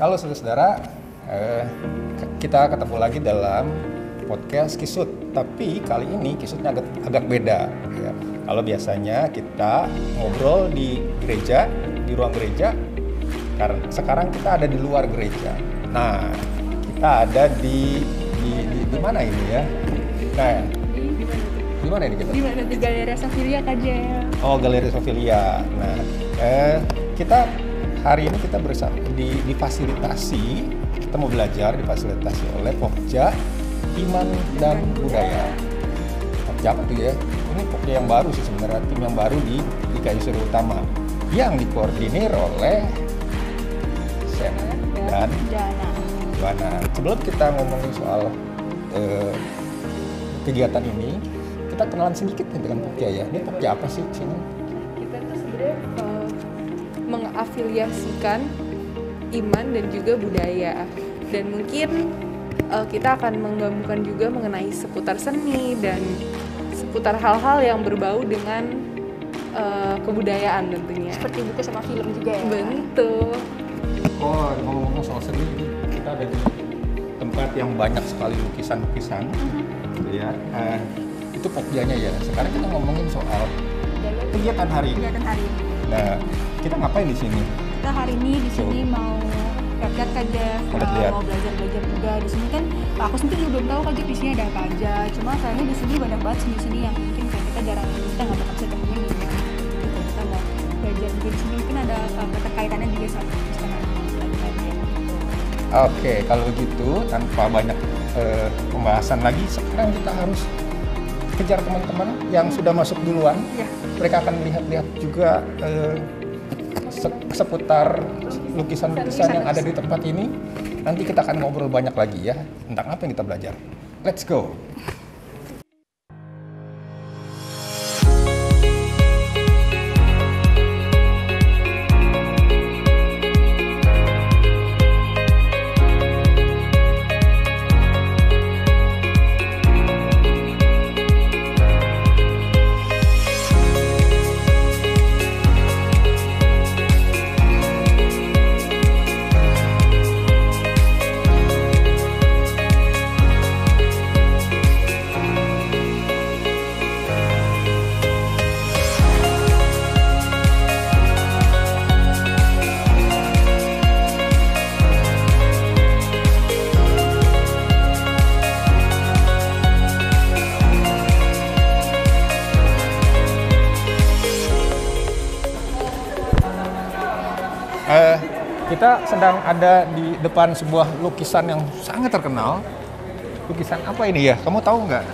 Halo saudara-saudara, kita ketemu lagi dalam podcast Kisut. Tapi kali ini Kisutnya agak beda. Ya. Kalau biasanya kita ngobrol di gereja, di ruang gereja, karena sekarang kita ada di luar gereja. Nah, kita ada di mana ini ya? Nah, di mana ini kita? Di Galeri Sofilia aja ya. Oh, Galeri Sofilia. Nah, kita hari ini kita bersama difasilitasi, kita mau belajar difasilitasi oleh Pokja Iman dan Budaya. Pokja apa tuh ya? Ini Pokja yang baru sih sebenarnya, tim yang baru di GKI Seru Utama yang dikoordinir oleh Sen dan Joana. Sebelum kita ngomongin soal kegiatan ini, kita kenalan sedikit dengan Pokja ya. Ini Pokja apa sih sini? Kita tuh sebenarnya mengafiliasikan iman dan juga budaya, dan mungkin kita akan menggabungkan juga mengenai seputar seni dan seputar hal-hal yang berbau dengan kebudayaan tentunya. Seperti buku sama film juga ya. Bentuk. Oh, ngomong-ngomong soal seni, kita ada di tempat yang banyak sekali lukisan-lukisan, gitu ya. Itu Pokjanya ya. Sekarang kita ngomongin soal kegiatan hari ini. Nah, kita ngapain di sini? Kita hari ini di sini mau lihat-lihat aja, mau belajar juga. Di sini kan aku sendiri belum tahu aja di sini ada apa aja. Cuma kayaknya di sini banyak banget seni-seni yang mungkin kayak kita jarang, kita nggak bakal bisa temuin di luar. Gitu. Kita mau belajar juga di sini, mungkin ada keterkaitannya juga sama lain-lainnya. Oke, kalau begitu tanpa banyak pembahasan lagi, sekarang kita harus kejar teman-teman yang sudah masuk duluan. Ya. Mereka akan lihat-lihat juga seputar lukisan-lukisan yang ada di tempat ini. Nanti kita akan ngobrol banyak lagi ya tentang apa yang kita belajar. Let's go! Kita sedang ada di depan sebuah lukisan yang sangat terkenal. Lukisan apa ini ya? Kamu tahu nggak?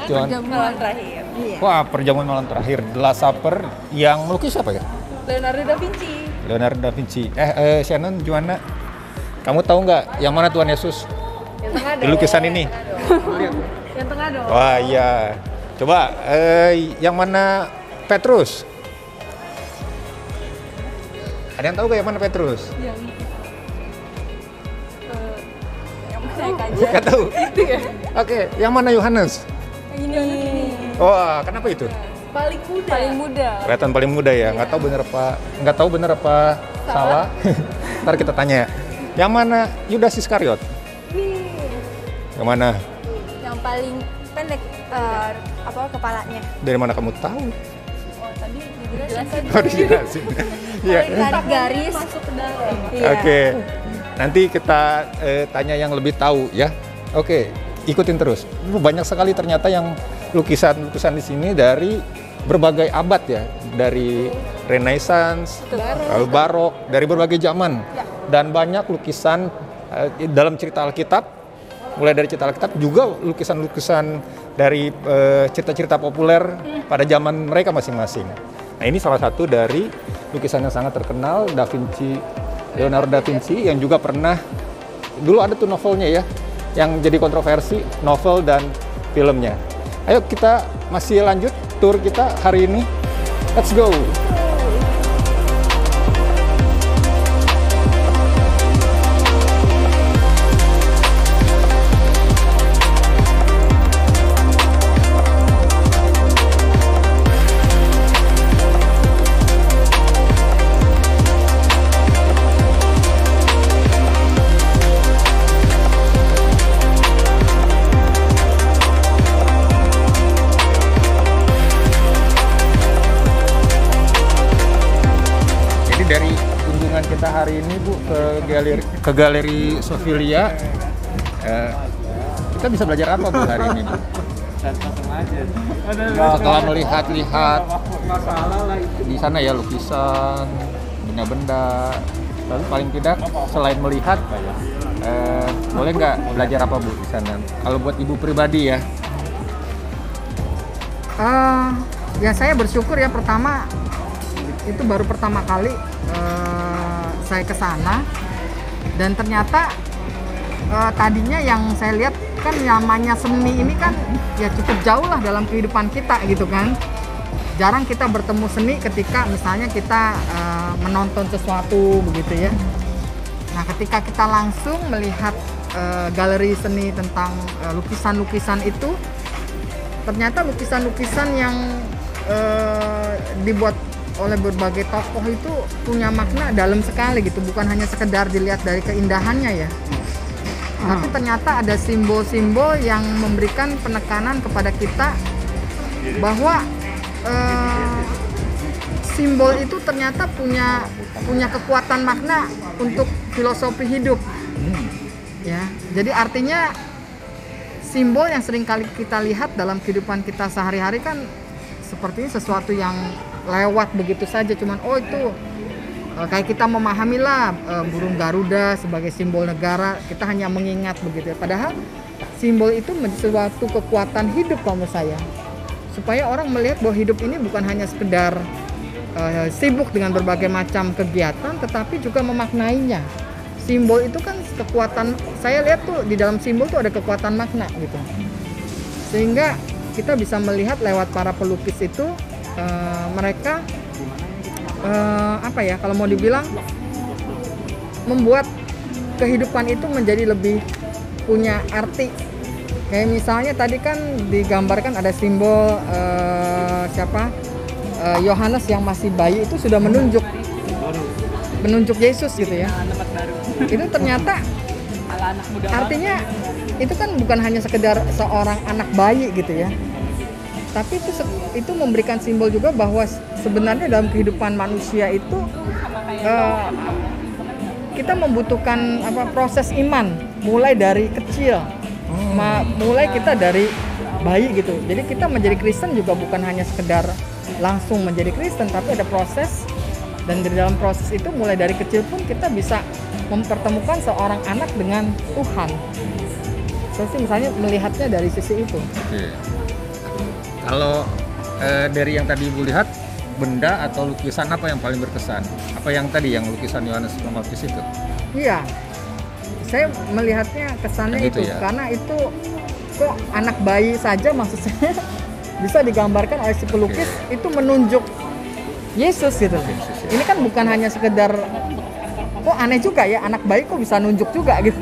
Perjamuan terakhir. Wah, Perjamuan Malam Terakhir. The Last Supper yang melukis apa ya? Leonardo da Vinci. Leonardo da Vinci. Shannon, Joanna, kamu tahu nggak yang mana Tuhan Yesus? Yang tengah Di lukisan ini. Yang tengah dong. Wah iya. Coba yang mana Petrus? Ada yang tahu gak yang mana Petrus? Yang mana aja? Gak tahu. Itu ya. Oke, yang mana Yohanes? Ini Wah, kenapa itu? Paling muda. Kelihatan paling muda ya. Nggak tahu bener apa salah. Ntar kita tanya. Yang mana Yudas Iskariot? Yang mana? yang paling pendek kepalanya. Dari mana kamu tahu? Tadi dijelasin. Oh, dijelasin. Iya. Tarik garis Masuk ke dalam. Iya. Oke. Nanti kita tanya yang lebih tahu ya. Oke, ikutin terus. Banyak sekali ternyata yang lukisan-lukisan di sini dari berbagai abad ya, dari Renaissance, Barok, dari berbagai zaman. Dan banyak lukisan dalam cerita Alkitab, mulai dari cerita Alkitab juga lukisan-lukisan dari cerita-cerita populer pada zaman mereka masing-masing. Nah, ini salah satu dari lukisan yang sangat terkenal, Leonardo da Vinci, yang juga pernah, dulu ada tuh novelnya ya, yang jadi kontroversi, novel dan filmnya. Ayo kita masih lanjut tour kita hari ini. Let's go! kita hari ini Bu ke galeri Sofilia. Kita bisa belajar apa Bu hari ini Bu? Setelah melihat-lihat di sana ya lukisan, benda-benda, lalu paling tidak selain melihat, boleh nggak belajar apa Bu di sana? Kalau buat Ibu pribadi ya? Ya saya bersyukur ya, pertama itu baru pertama kali saya ke sana, dan ternyata tadinya yang saya lihat kan namanya seni ini kan ya cukup jauh lah dalam kehidupan kita gitu kan. Jarang kita bertemu seni ketika misalnya kita menonton sesuatu begitu ya. Nah ketika kita langsung melihat galeri seni tentang lukisan-lukisan itu, ternyata lukisan-lukisan yang dibuat oleh berbagai tokoh itu punya makna dalam sekali gitu, bukan hanya sekedar dilihat dari keindahannya ya. Tapi ternyata ada simbol-simbol yang memberikan penekanan kepada kita bahwa simbol itu ternyata punya kekuatan makna untuk filosofi hidup. Ya, jadi artinya simbol yang sering kali kita lihat dalam kehidupan kita sehari-hari kan sepertinya sesuatu yang lewat begitu saja, cuman itu kayak kita memahami lah burung Garuda sebagai simbol negara, kita hanya mengingat begitu ya. Padahal simbol itu menjadi suatu kekuatan hidup kalau menurut saya, supaya orang melihat bahwa hidup ini bukan hanya sekedar sibuk dengan berbagai macam kegiatan, tetapi juga memaknainya. Simbol itu kan kekuatan, saya lihat tuh di dalam simbol tuh ada kekuatan makna gitu, sehingga kita bisa melihat lewat para pelukis itu mereka apa ya, kalau mau dibilang membuat kehidupan itu menjadi lebih punya arti. Kayak misalnya tadi kan digambarkan ada simbol Yohanes yang masih bayi itu sudah menunjuk Yesus gitu ya. Itu ternyata artinya itu kan bukan hanya sekedar seorang anak bayi gitu ya, tapi itu memberikan simbol juga bahwa sebenarnya dalam kehidupan manusia itu kita membutuhkan proses iman mulai dari kecil, mulai kita dari bayi gitu. Jadi kita menjadi Kristen juga bukan hanya sekedar langsung menjadi Kristen, tapi ada proses, dan di dalam proses itu mulai dari kecil pun kita bisa mempertemukan seorang anak dengan Tuhan. Saya sih misalnya melihatnya dari sisi itu. Oke. Kalau dari yang tadi Ibu lihat, benda atau lukisan apa yang paling berkesan? Apa yang tadi yang lukisan Yohanes Pembaptis itu? Iya, saya melihatnya kesannya gitu itu ya? Karena itu kok anak bayi saja maksudnya bisa digambarkan oleh si pelukis itu menunjuk Yesus gitu. Yesus, ya. Ini kan bukan hanya sekedar, kok aneh juga ya anak bayi kok bisa nunjuk juga gitu.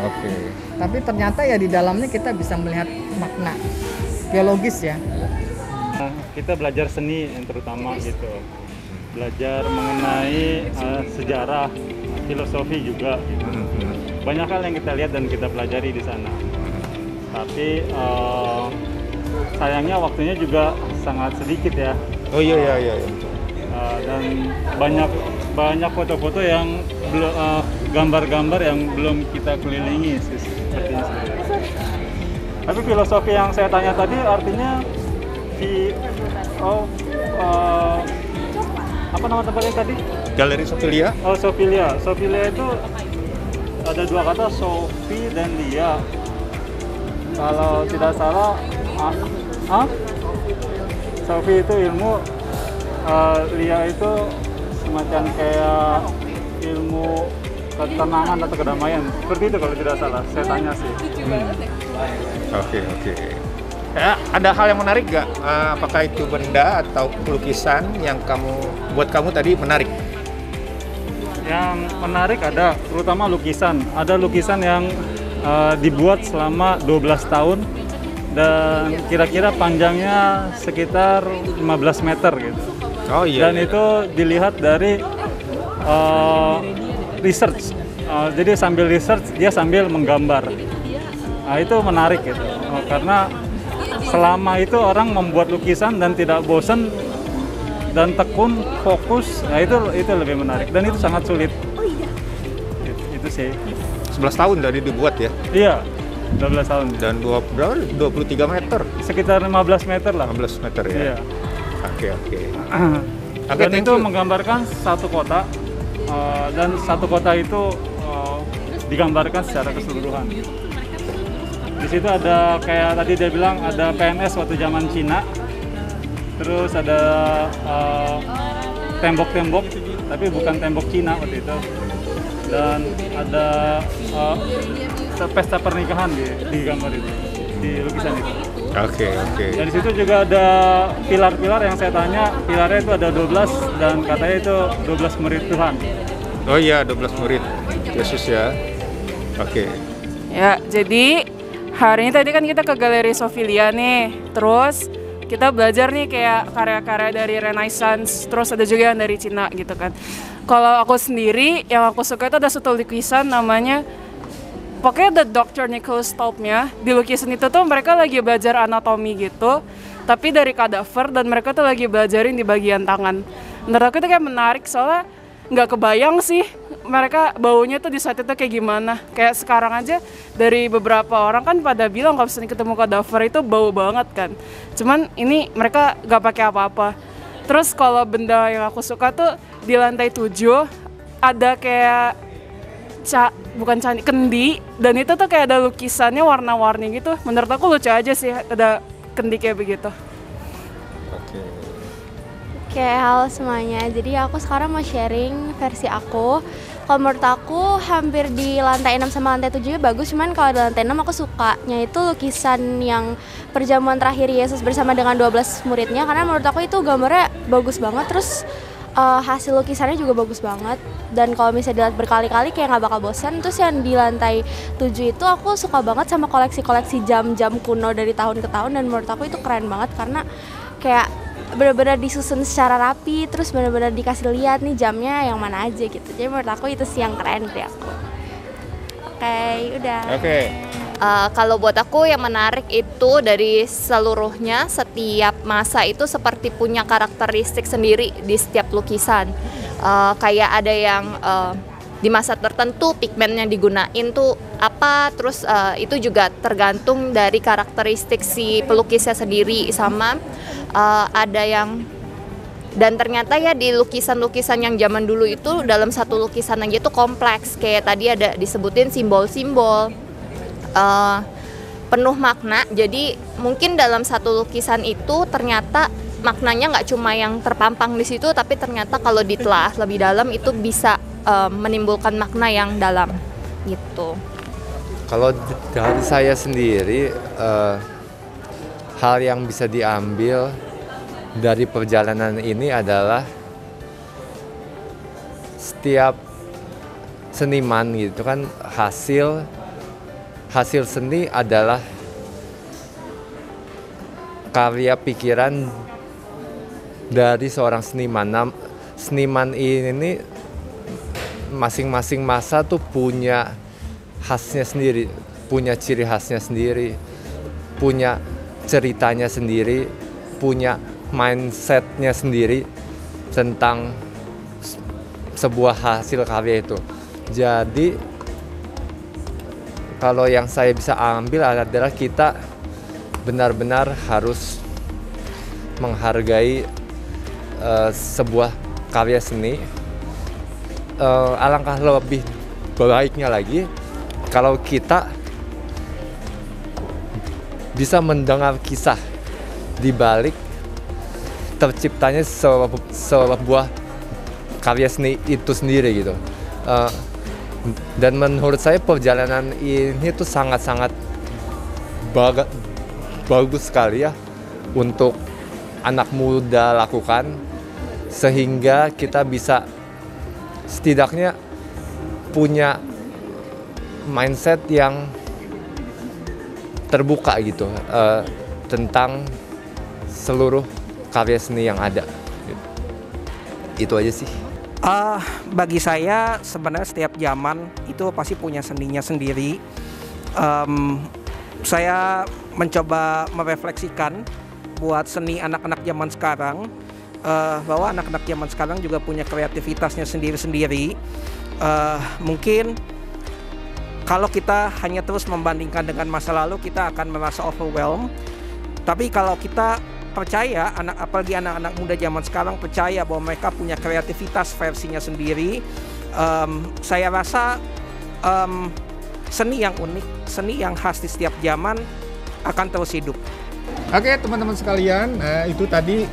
Oke. Tapi ternyata ya di dalamnya kita bisa melihat makna teologis ya. Kita belajar seni yang terutama gitu, belajar mengenai sejarah, filosofi juga. Banyak hal yang kita lihat dan kita pelajari di sana. Tapi sayangnya waktunya juga sangat sedikit ya. Oh iya. Dan banyak foto-foto yang belum, gambar-gambar yang belum kita kelilingi seperti ini. Tapi filosofi yang saya tanya tadi artinya apa nama tempatnya tadi? Galeri Sofilia. Oh, Sofilia. Sofilia itu ada dua kata, Sofi dan Lia. Kalau tidak salah, Sofi itu ilmu, Lia itu semacam kayak ilmu ketenangan atau kedamaian. Seperti itu kalau tidak salah. Saya tanya sih. Oke. Ya, ada hal yang menarik nggak? Apakah itu benda atau lukisan yang buat kamu tadi menarik? Yang menarik ada, terutama lukisan. Ada lukisan yang dibuat selama 12 tahun dan kira-kira panjangnya sekitar 15 meter gitu. Oh iya. Dan itu dilihat dari research. Jadi sambil research dia sambil menggambar. Nah, itu menarik gitu. Karena selama itu orang membuat lukisan dan tidak bosan dan tekun, fokus, nah itu lebih menarik dan itu sangat sulit. sih. 11 tahun dari dibuat ya. Iya, 12 tahun. Dan berapa? 23 meter. Sekitar 15 meter lah. 15 meter ya. Iya. Oke. Oke, Dan thank itu you. menggambarkan satu kota, dan satu kota itu digambarkan secara keseluruhan. Di situ ada kayak tadi dia bilang ada PNS waktu zaman Cina, terus ada tembok-tembok, tapi bukan tembok Cina waktu itu, dan ada pesta pernikahan di gambar itu, di lukisan itu. Oke. Dan di situ juga ada pilar-pilar yang saya tanya, pilarnya itu ada 12 dan katanya itu 12 murid Tuhan. Oh iya, 12 murid Yesus ya. Oke. Ya, jadi hari ini tadi kan kita ke Galeri Sofilia nih, terus kita belajar nih kayak karya-karya dari Renaissance, terus ada juga yang dari Cina gitu kan. Kalau aku sendiri, yang aku suka itu ada satu lukisan namanya, pokoknya The Dr. Nicholas Tulpnya. Di lukisan itu tuh mereka lagi belajar anatomi gitu, tapi dari kadaver, dan mereka tuh lagi belajarin di bagian tangan. Menurut aku itu kayak menarik, soalnya nggak kebayang sih mereka baunya tuh di saat itu kayak gimana. Kayak sekarang aja dari beberapa orang kan pada bilang kalau misalnya ketemu kadaver itu bau banget kan. Cuman ini mereka nggak pakai apa-apa. Terus kalau benda yang aku suka tuh di lantai 7 ada kayak bukan candi, kendi, dan itu tuh kayak ada lukisannya warna-warni gitu. Menurut aku lucu aja sih ada kendi kayak begitu. Oke. Oke, halo semuanya. Jadi aku sekarang mau sharing versi aku. Kalau menurut aku hampir di lantai 6 sama lantai 7 bagus, cuman kalau di lantai 6 aku sukanya itu lukisan yang perjamuan terakhir Yesus bersama dengan 12 muridnya, karena menurut aku itu gambarnya bagus banget, terus hasil lukisannya juga bagus banget, dan kalau misalnya dilihat berkali-kali kayak nggak bakal bosan. Terus yang di lantai 7 itu aku suka banget sama koleksi-koleksi jam-jam kuno dari tahun ke tahun, dan menurut aku itu keren banget karena kayak benar-benar disusun secara rapi, terus benar-benar dikasih lihat nih jamnya yang mana aja gitu. Jadi menurut aku itu sih yang keren dari aku. Oke, udah. Oke. Kalau buat aku yang menarik itu dari seluruhnya, setiap masa itu seperti punya karakteristik sendiri di setiap lukisan. Kayak ada yang di masa tertentu pigmen yang digunain tuh apa, terus itu juga tergantung dari karakteristik si pelukisnya sendiri, sama ada yang, dan ternyata ya di lukisan-lukisan yang zaman dulu itu dalam satu lukisan aja itu kompleks, kayak tadi ada disebutin simbol-simbol penuh makna. Jadi mungkin dalam satu lukisan itu ternyata maknanya nggak cuma yang terpampang di situ, tapi ternyata kalau ditelaah lebih dalam itu bisa menimbulkan makna yang dalam gitu. Kalau dari saya sendiri, hal yang bisa diambil dari perjalanan ini adalah setiap seniman gitu kan, hasil seni adalah karya pikiran dari seorang seniman. Seniman ini masing-masing masa tuh punya khasnya sendiri, punya ciri khasnya sendiri, punya ceritanya sendiri, punya mindsetnya sendiri tentang sebuah hasil karya itu. Jadi kalau yang saya bisa ambil adalah kita benar-benar harus menghargai sebuah karya seni. Alangkah lebih baiknya lagi kalau kita bisa mendengar kisah di balik terciptanya sebuah karya seni itu sendiri gitu. Dan menurut saya perjalanan ini tuh sangat-sangat bagus sekali ya untuk anak muda lakukan, sehingga kita bisa setidaknya punya mindset yang terbuka gitu tentang seluruh karya seni yang ada. Itu aja sih. Bagi saya sebenarnya setiap zaman itu pasti punya seninya sendiri. Saya mencoba merefleksikan buat seni anak-anak zaman sekarang, bahwa anak-anak zaman sekarang juga punya kreativitasnya sendiri-sendiri. Mungkin Kalau kita hanya terus membandingkan dengan masa lalu, kita akan merasa overwhelmed. Tapi kalau kita percaya, apalagi anak-anak muda zaman sekarang percaya bahwa mereka punya kreativitas versinya sendiri, saya rasa seni yang unik, seni yang khas di setiap zaman akan terus hidup. Oke teman-teman sekalian, itu tadi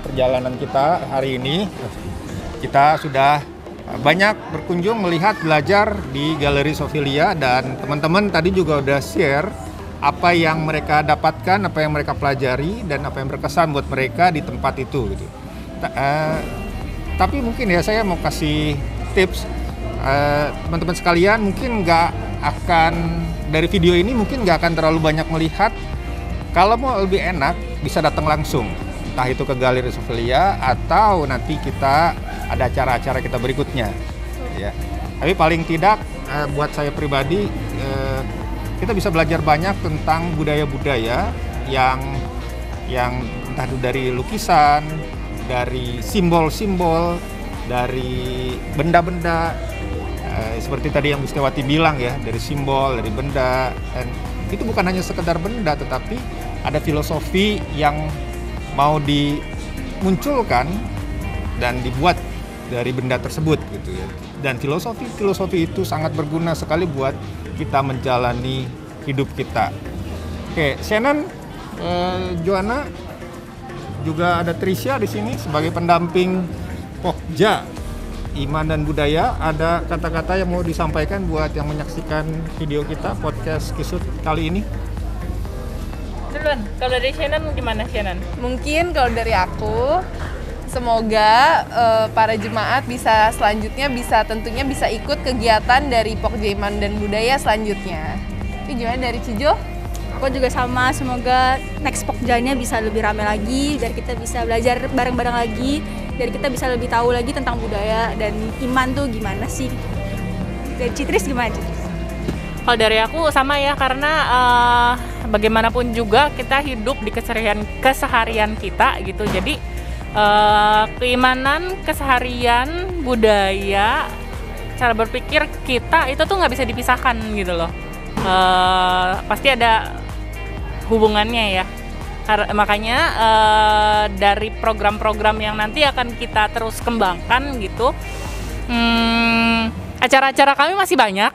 perjalanan kita hari ini. Kita sudah banyak berkunjung, melihat, belajar di Galeri Sofilia, dan teman-teman tadi juga udah share apa yang mereka dapatkan, apa yang mereka pelajari, dan apa yang berkesan buat mereka di tempat itu gitu. Tapi mungkin ya saya mau kasih tips teman-teman sekalian, mungkin nggak akan dari video ini mungkin nggak akan terlalu banyak melihat. Kalau mau lebih enak bisa datang langsung, entah itu ke Galeri Sofilia atau nanti kita ada acara-acara kita berikutnya ya. Tapi paling tidak buat saya pribadi kita bisa belajar banyak tentang budaya-budaya yang entah itu dari lukisan, dari simbol-simbol, dari benda-benda seperti tadi yang Gustiawati bilang ya, dari simbol, dari benda, dan itu bukan hanya sekedar benda, tetapi ada filosofi yang mau dimunculkan dan dibuat dari benda tersebut gitu ya. Dan filosofi itu sangat berguna sekali buat kita menjalani hidup kita. Oke, Shannon, Joanna, juga ada Tricia di sini sebagai pendamping Pokja Iman dan Budaya. Ada kata-kata yang mau disampaikan buat yang menyaksikan video kita podcast Kisut kali ini? Duluan, kalau dari Shannon gimana Shannon? Mungkin kalau dari aku, semoga para jemaat tentunya bisa ikut kegiatan dari Pokja Iman dan Budaya selanjutnya. Tapi gimana dari Cijo? Aku juga sama, semoga next Pokjanya bisa lebih ramai lagi, biar kita bisa belajar bareng-bareng lagi, biar kita bisa lebih tahu lagi tentang budaya dan iman tuh gimana sih. Dari Citris gimana Citris? Kalau dari aku sama ya, karena bagaimanapun juga kita hidup di keseharian kita gitu. Jadi keimanan, keseharian, budaya, cara berpikir kita itu tuh nggak bisa dipisahkan gitu loh. Pasti ada hubungannya ya. Makanya dari program-program yang nanti akan kita terus kembangkan gitu, acara-acara kami masih banyak.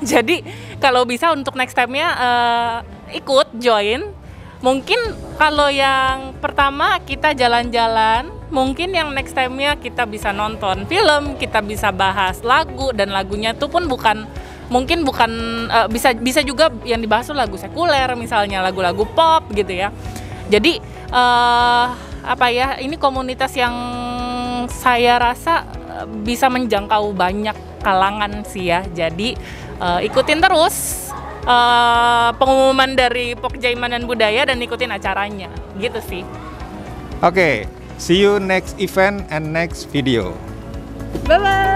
Jadi kalau bisa untuk next time-nya ikut join. Mungkin kalau yang pertama kita jalan-jalan, mungkin yang next time-nya kita bisa nonton film, kita bisa bahas lagu, dan lagunya tuh pun bisa juga yang dibahas tuh lagu sekuler, misalnya lagu-lagu pop gitu ya. Jadi ini komunitas yang saya rasa bisa menjangkau banyak kalangan sih ya. Jadi ikutin terus pengumuman dari Pokja Iman dan Budaya dan ikutin acaranya gitu sih. Oke, see you next event and next video. Bye bye.